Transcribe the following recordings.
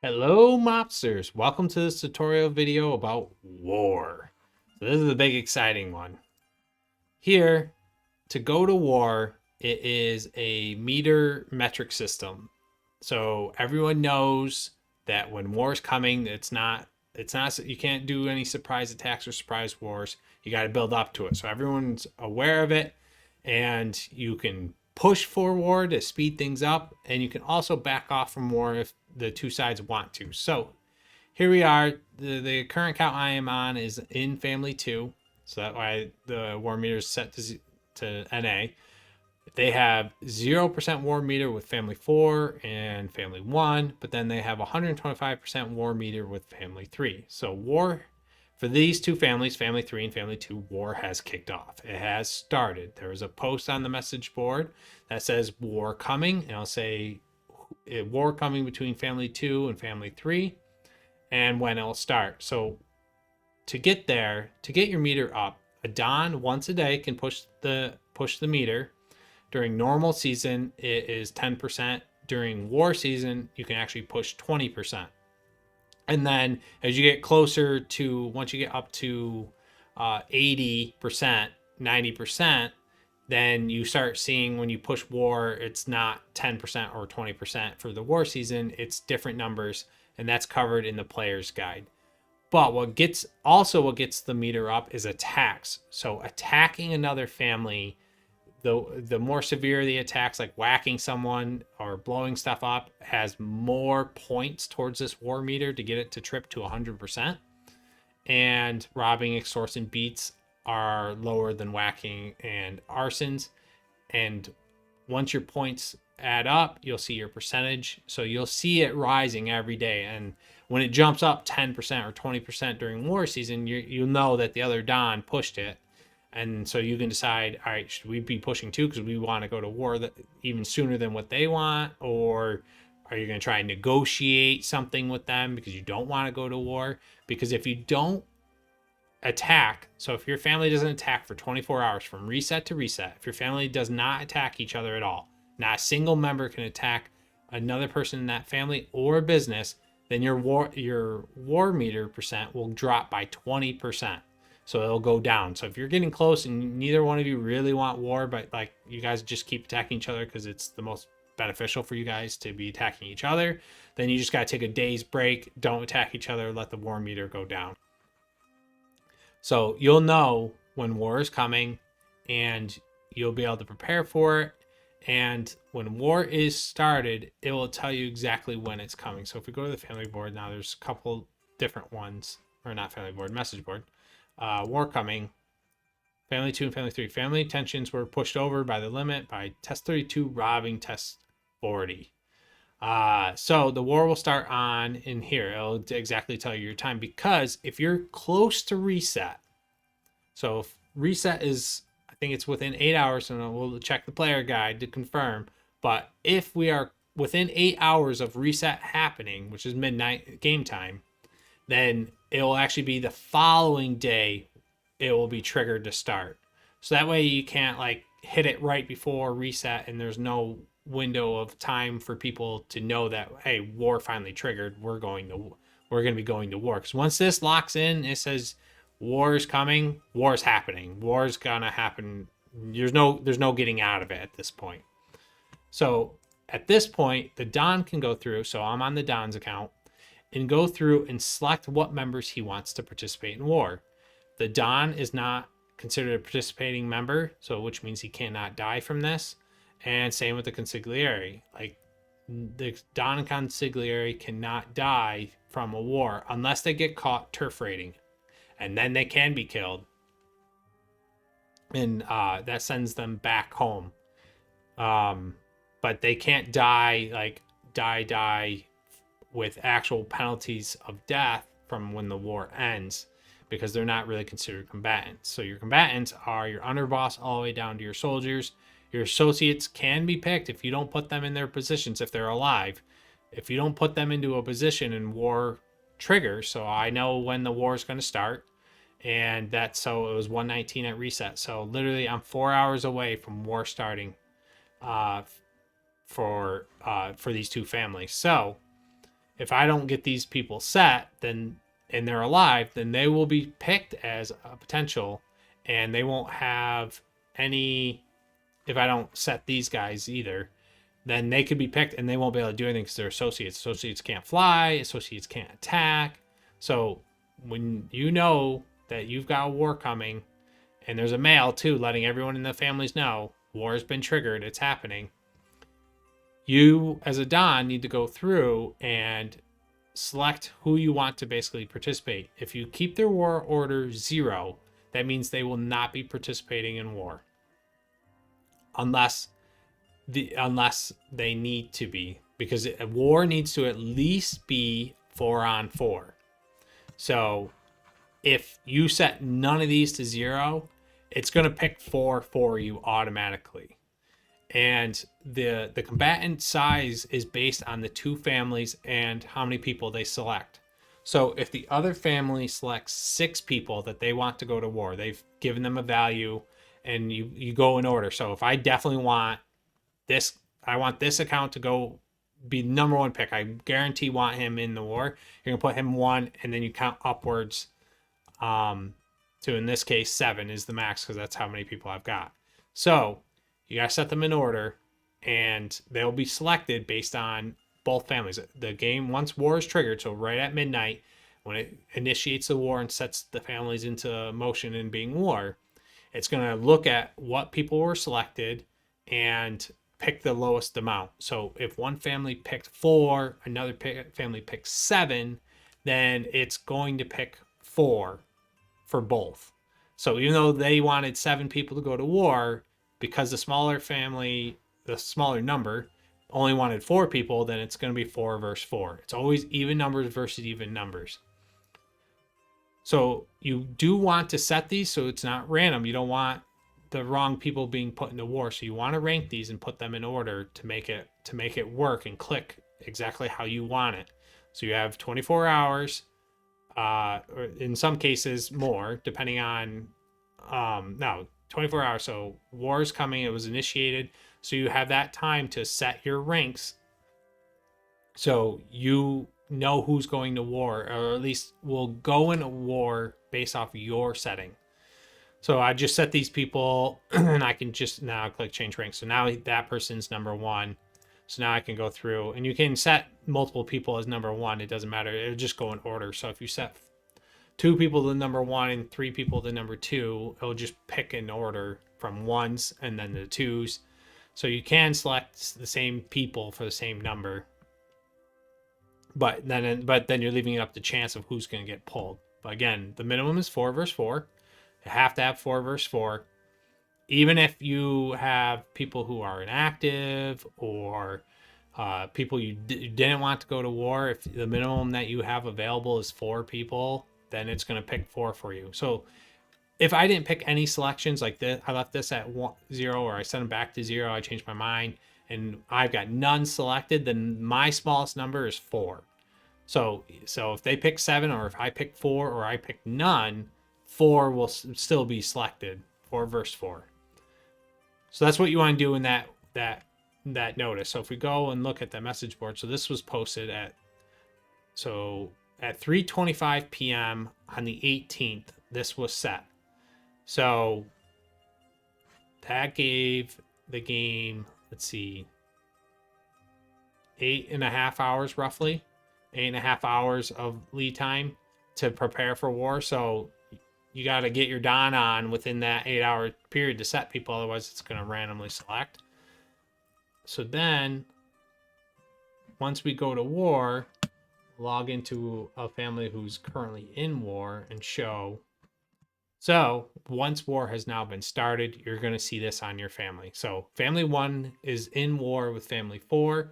Hello mobsters, welcome to this tutorial video about war. So this is the big exciting one. Here, to go to war, it is a meter metric system. So everyone knows that when war is coming, it's not you can't do any surprise attacks or surprise wars. You got to build up to it. So everyone's aware of it, and you can push for war to speed things up, and you can also back off from war if the two sides want to. So here we are. The current count I am on is in family 2. So that's why the war meter is set to NA. They have 0% war meter with family 4 and family 1, but then they have 125% war meter with family 3. So war for these two families, family 3 and family 2, war has kicked off. It has started. There is a post on the message board that says war coming, and I'll say war coming between family 2 and family 3 and when it'll start. So to get there, to get your meter up, a Don once a day can push the meter. During normal season, it is 10%. During war season, you can actually push 20%. And then as you get closer to, once you get up to 80%, 90%, then you start seeing when you push war, it's not 10% or 20% for the war season. It's different numbers, and that's covered in the player's guide. But what gets the meter up is attacks. So attacking another family, the more severe the attacks, like whacking someone or blowing stuff up, has more points towards this war meter to get it to trip to 100%. And robbing, extortion, beats are lower than whacking and arsons. And once your points add up, you'll see your percentage. So you'll see it rising every day. And when it jumps up 10% or 20% during war season, you'll know that the other Don pushed it. And so you can decide, all right, should we be pushing too because we want to go to war even sooner than what they want? Or are you going to try and negotiate something with them because you don't want to go to war? Because if you don't attack, so if your family doesn't attack for 24 hours from reset to reset, if your family does not attack each other at all, not a single member can attack another person in that family or business, then your war meter percent will drop by 20%. So it'll go down. So if you're getting close and neither one of you really want war, but like you guys just keep attacking each other because it's the most beneficial for you guys to be attacking each other, then you just got to take a day's break. Don't attack each other. Let the war meter go down. So you'll know when war is coming and you'll be able to prepare for it. And when war is started, it will tell you exactly when it's coming. So if we go to the family board now, there's a couple different ones, or not family board, message board. War coming, family 2 and family 3. Family tensions were pushed over by the limit by test 32, robbing test 40. So the war will start on in here. It'll exactly tell you your time, because if you're close to reset, so if reset is, I think it's within 8 hours, and we'll check the player guide to confirm, but if we are within 8 hours of reset happening, which is midnight game time, then it will actually be the following day it will be triggered to start. So that way you can't like hit it right before reset and there's no window of time for people to know that, hey, war finally triggered, we're going to be going to war. Because once this locks in, it says war is coming, war is happening, war is gonna happen. There's no getting out of it at this point. So at this point, the Don can go through. So I'm on the Don's account, and go through and select what members he wants to participate in war. The Don is not considered a participating member, so which means he cannot die from this. And same with the consigliere. Like the Don and consigliere cannot die from a war unless they get caught turf raiding, and then they can be killed, and that sends them back home. But they can't die die with actual penalties of death from when the war ends, because they're not really considered combatants. So your combatants are your underboss all the way down to your soldiers. Your associates can be picked if you don't put them in their positions, if they're alive. If you don't put them into a position and war triggers, so I know when the war is going to start, and that's, so it was 119 at reset. So literally I'm 4 hours away from war starting for these two families. So if I don't get these people set, then and they're alive, then they will be picked as a potential, and they won't have any. If I don't set these guys either, then they could be picked and they won't be able to do anything because they're associates. Associates can't fly. Associates can't attack. So when you know that you've got a war coming, and there's a mail too, letting everyone in the families know war has been triggered, it's happening. You, as a Don, need to go through and select who you want to basically participate. If you keep their war order 0, that means they will not be participating in war, unless they need to be, because a war needs to at least be 4-on-4. So if you set none of these to 0, it's going to pick 4 for you automatically. And the combatant size is based on the 2 families and how many people they select. So if the other family selects 6 people that they want to go to war, they've given them a value, and you go in order. So if I definitely want this, I want this account to go be the number 1 pick, I guarantee want him in the war, you're gonna put him 1, and then you count upwards to, in this case, 7 is the max, because that's how many people I've got. So you gotta set them in order, and they'll be selected based on both families. The game, once war is triggered, so right at midnight, when it initiates the war and sets the families into motion and being war, it's gonna look at what people were selected and pick the lowest amount. So if one family picked 4, another family picked 7, then it's going to pick 4 for both. So even though they wanted 7 people to go to war, because the smaller family, the smaller number, only wanted 4 people, then it's going to be 4 versus 4. It's always even numbers versus even numbers. So you do want to set these so it's not random. You don't want the wrong people being put into war. So you want to rank these and put them in order to make it work and click exactly how you want it. So you have 24 hours, or in some cases more, depending on 24 hours. So war is coming, it was initiated, so you have that time to set your ranks, so you know who's going to war, or at least will go into war based off your setting. So I just set these people and I can just now click change rank. So now that person's number 1. So now I can go through, and you can set multiple people as number 1. It doesn't matter. It'll just go in order. So if you set 2 people to number 1 and 3 people to number 2, it'll just pick in order from 1s and then the 2s. So you can select the same people for the same number, but then you're leaving it up to chance of who's going to get pulled. But again, the minimum is 4 versus 4. You have to have 4 versus 4. Even if you have people who are inactive, or people you didn't want to go to war, if the minimum that you have available is 4 people, then it's going to pick 4 for you. So if I didn't pick any selections like this, I left this at 0, or I sent them back to 0, I changed my mind, and I've got none selected, then my smallest number is 4. So if they pick 7, or if I pick 4, or I pick none, 4 will still be selected. 4 versus 4. So that's what you want to do in that notice. So if we go and look at the message board, so this was posted at 3:25 p.m. on the 18th, this was set. So that gave the game, let's see, 8.5 hours roughly, 8.5 hours of lead time to prepare for war. So you got to get your Don on within that 8-hour period to set people, otherwise it's going to randomly select. So then once we go to war, log into a family who's currently in war and show. So once war has now been started, you're going to see this on your family. So family 1 is in war with family 4.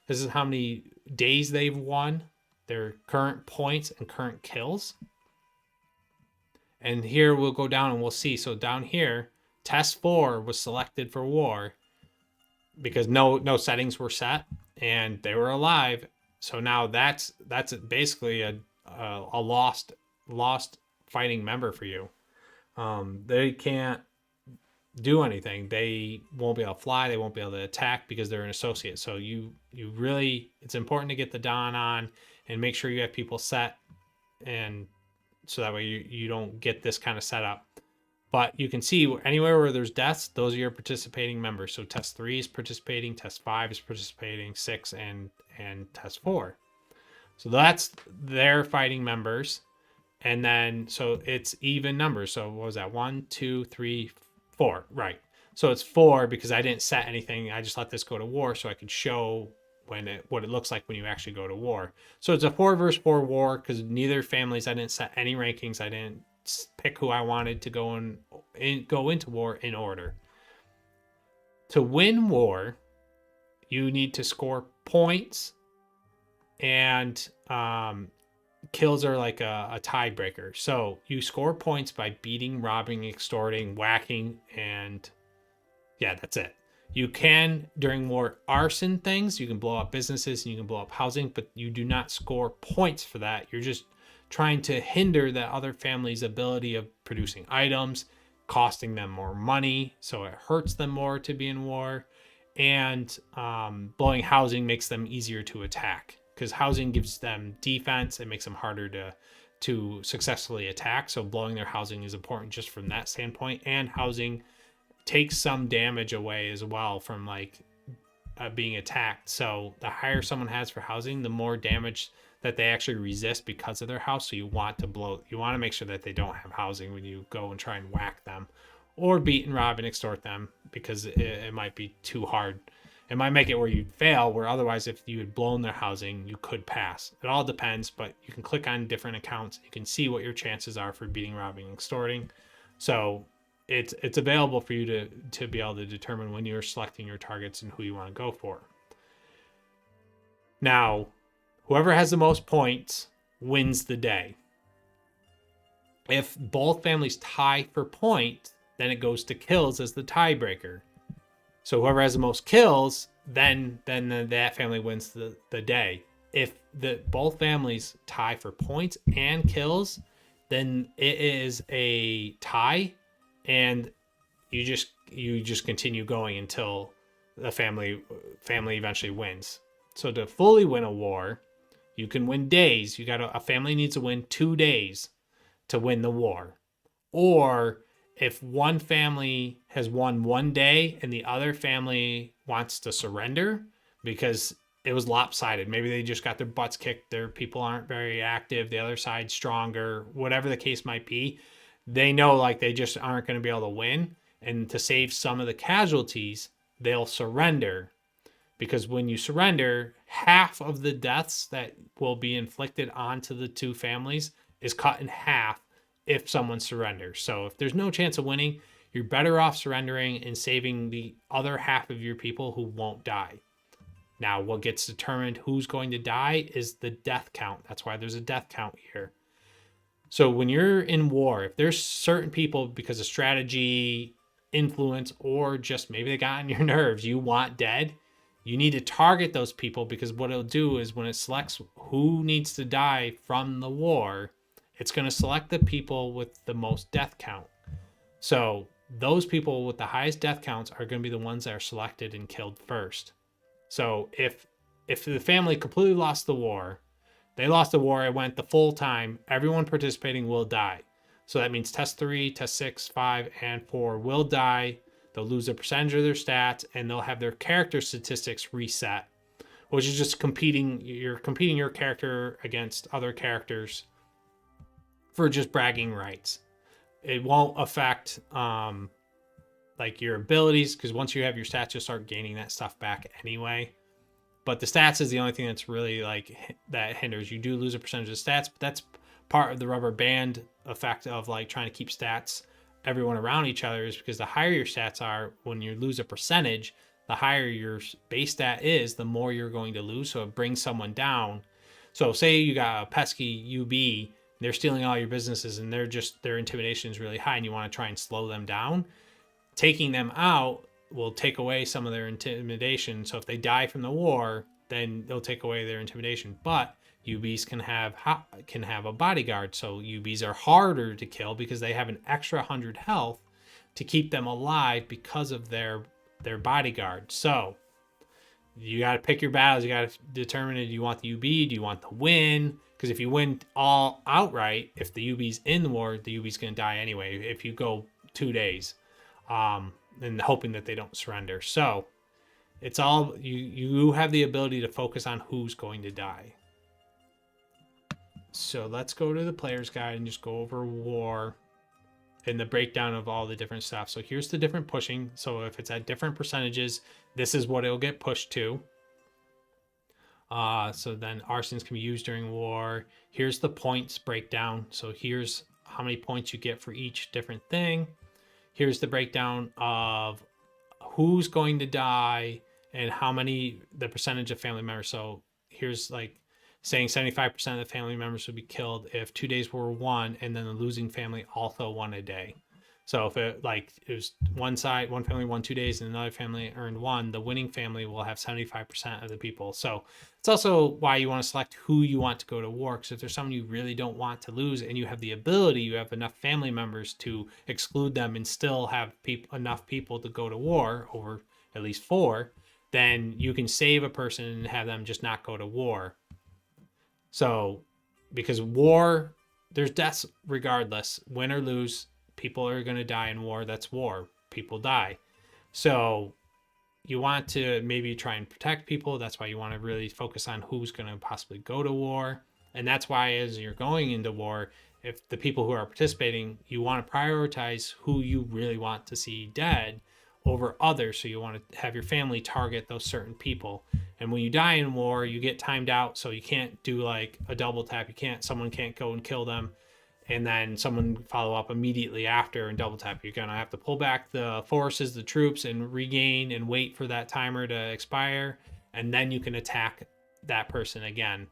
This is how many days they've won, their current points and current kills. And here we'll go down and we'll see. So down here, test 4 was selected for war because no settings were set and they were alive. So now that's basically a lost fighting member for you. They can't do anything. They won't be able to fly. They won't be able to attack because they're an associate. So you really, it's important to get the Don on and make sure you have people set, and so that way you don't get this kind of setup. But you can see anywhere where there's deaths, those are your participating members. So test 3 is participating, test 5 is participating, 6 and test 4. So that's their fighting members. And then, so it's even numbers. So what was that? 1, 2, 3, 4. Right. So it's 4 because I didn't set anything. I just let this go to war so I could show what it looks like when you actually go to war. So it's a 4 versus 4 war because neither families, I didn't set any rankings. I didn't pick who I wanted to go into war in order. To win war, you need to score points, and kills are like a tiebreaker. So you score points by beating, robbing, extorting, whacking, and yeah, that's it. You can, during war, arson things. You can blow up businesses and you can blow up housing, but you do not score points for that. You're just trying to hinder the other family's ability of producing items, costing them more money, so it hurts them more to be in war. And blowing housing makes them easier to attack because housing gives them defense. It makes them harder to successfully attack. So blowing their housing is important just from that standpoint. And housing takes some damage away as well from like being attacked. So the higher someone has for housing, the more damage that they actually resist because of their house. So you want to make sure that they don't have housing when you go and try and whack them or beat and rob and extort them, because it might be too hard. It might make it where you fail, where otherwise if you had blown their housing, you could pass. It all depends, but you can click on different accounts. You can see what your chances are for beating, robbing, and extorting. So it's available for you to be able to determine when you're selecting your targets and who you want to go for. Now, whoever has the most points wins the day. If both families tie for points, then it goes to kills as the tiebreaker. So whoever has the most kills, then that family wins the day. If both families tie for points and kills, then it is a tie, and you just continue going until the family eventually wins. So to fully win a war, you can win days. A family needs to win 2 days to win the war. Or if one family has won 1 day and the other family wants to surrender because it was lopsided, maybe they just got their butts kicked, their people aren't very active, the other side's stronger, whatever the case might be, they know like they just aren't going to be able to win. And to save some of the casualties, they'll surrender. Because when you surrender, half of the deaths that will be inflicted onto the two families is cut in half if someone surrenders. So if there's no chance of winning, you're better off surrendering and saving the other half of your people who won't die. Now, what gets determined who's going to die is the death count. That's why there's a death count here. So when you're in war, if there's certain people, because of strategy, influence, or just maybe they got on your nerves, you want dead, you need to target those people, because what it'll do is when it selects who needs to die from the war, it's going to select the people with the most death count. So those people with the highest death counts are going to be the ones that are selected and killed first. So if the family completely lost the war, they lost the war, it went the full time, everyone participating will die. So that means test 3, test 6, 5, and 4 will die. They'll lose a percentage of their stats, and they'll have their character statistics reset, which is just you're competing your character against other characters for just bragging rights. It won't affect like your abilities, because once you have your stats, you'll start gaining that stuff back anyway. But the stats is the only thing that's really like that hinders. You do lose a percentage of stats, but that's part of the rubber band effect of like trying to keep stats everyone around each other, is because the higher your stats are, when you lose a percentage, the higher your base stat is, the more you're going to lose. So it brings someone down. So say you got a pesky UB, they're stealing all your businesses, and their intimidation is really high, and you want to try and slow them down. Taking them out will take away some of their intimidation. So if they die from the war, then they'll take away their intimidation. But UBs can have a bodyguard. So UBs are harder to kill because they have an extra 100 health to keep them alive because of their bodyguard. So you got to pick your battles. You got to determine, do you want the UB? Do you want the win? Because if you win all outright, if the UB's in the war, the UB's going to die anyway. If you go 2 days, and hoping that they don't surrender. So it's all, you have the ability to focus on who's going to die. So let's go to the player's guide and just go over war and the breakdown of all the different stuff. So here's the different pushing. So if it's at different percentages, this is what it'll get pushed to. So then arsons can be used during war. Here's the points breakdown. So here's how many points you get for each different thing. Here's the breakdown of who's going to die and how many, the percentage of family members. So here's like saying 75% of the family members would be killed if 2 days were won, and then the losing family also won a day. So if it was one side, one family won 2 days and another family earned 1, the winning family will have 75% of the people. So it's also why you want to select who you want to go to war. Because if there's someone you really don't want to lose and you have the ability, you have enough family members to exclude them and still have enough people to go to war, over at least 4, then you can save a person and have them just not go to war. So because war, there's deaths regardless, win or lose. People are going to die in war. That's war. People die. So you want to maybe try and protect people. That's why you want to really focus on who's going to possibly go to war. And that's why as you're going into war, if the people who are participating, you want to prioritize who you really want to see dead over others. So you want to have your family target those certain people. And when you die in war, you get timed out. So you can't do like a double tap. Someone can't go and kill them and then someone follow up immediately after and double tap. You're going to have to pull back the forces, the troops, and regain and wait for that timer to expire. And then you can attack that person again.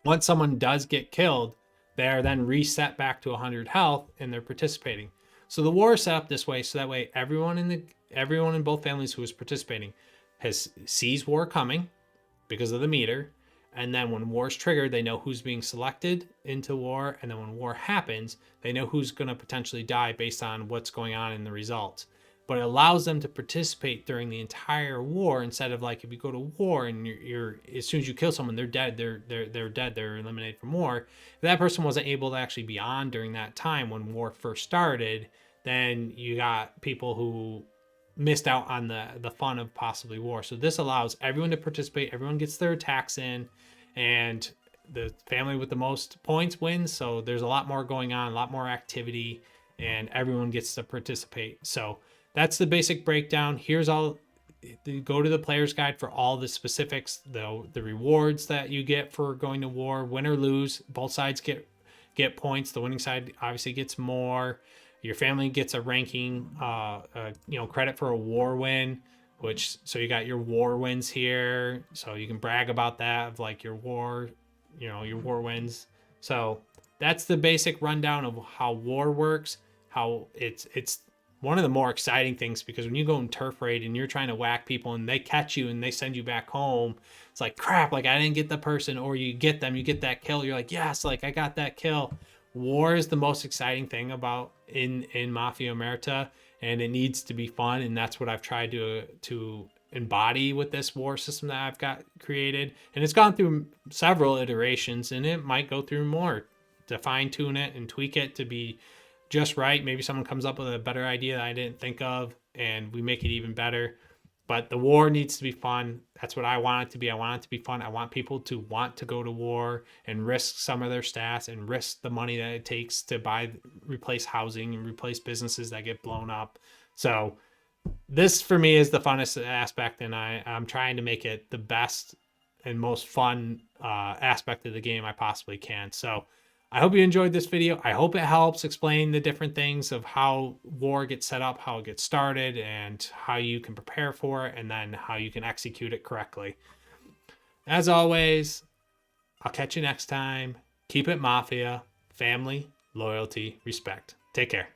Once someone does get killed, they are then reset back to 100 health and they're participating. So the war is set up this way, so that way everyone in both families who is participating sees war coming because of the meter. And then when war is triggered, they know who's being selected into war. And then when war happens, they know who's going to potentially die based on what's going on in the results. But it allows them to participate during the entire war, instead of like if you go to war and you're as soon as you kill someone, they're dead. They're dead. They're eliminated from war. If that person wasn't able to actually be on during that time when war first started, then you got people who missed out on the fun of possibly war. So this allows everyone to participate. Everyone gets their attacks in, and the family with the most points wins. So there's a lot more going on, a lot more activity, and everyone gets to participate. So that's the basic breakdown. Here's all. Go to the player's guide for all the specifics, the rewards that you get for going to war. Win or lose, both sides get points. The winning side obviously gets more. Your family gets a ranking, credit for a war win, so you got your war wins here. So you can brag about that of like your war wins. So that's the basic rundown of how war works, how it's one of the more exciting things, because when you go in turf raid and you're trying to whack people and they catch you and they send you back home, it's like crap, like I didn't get the person, or you get them, you get that kill. You're like, yes, like I got that kill. War is the most exciting thing about in Mafia Omerta, and it needs to be fun, and that's what I've tried to embody with this war system that I've got created. And it's gone through several iterations, and it might go through more to fine tune it and tweak it to be just right. Maybe someone comes up with a better idea that I didn't think of and we make it even better. But the war needs to be fun. That's what I want it to be. I want it to be fun. I want people to want to go to war and risk some of their stats and risk the money that it takes to replace housing and replace businesses that get blown up. So this for me is the funnest aspect, and I'm trying to make it the best and most fun aspect of the game I possibly can. So I hope you enjoyed this video. I hope it helps explain the different things of how war gets set up, how it gets started, and how you can prepare for it, and then how you can execute it correctly. As always, I'll catch you next time. Keep it Mafia, family, loyalty, respect. Take care.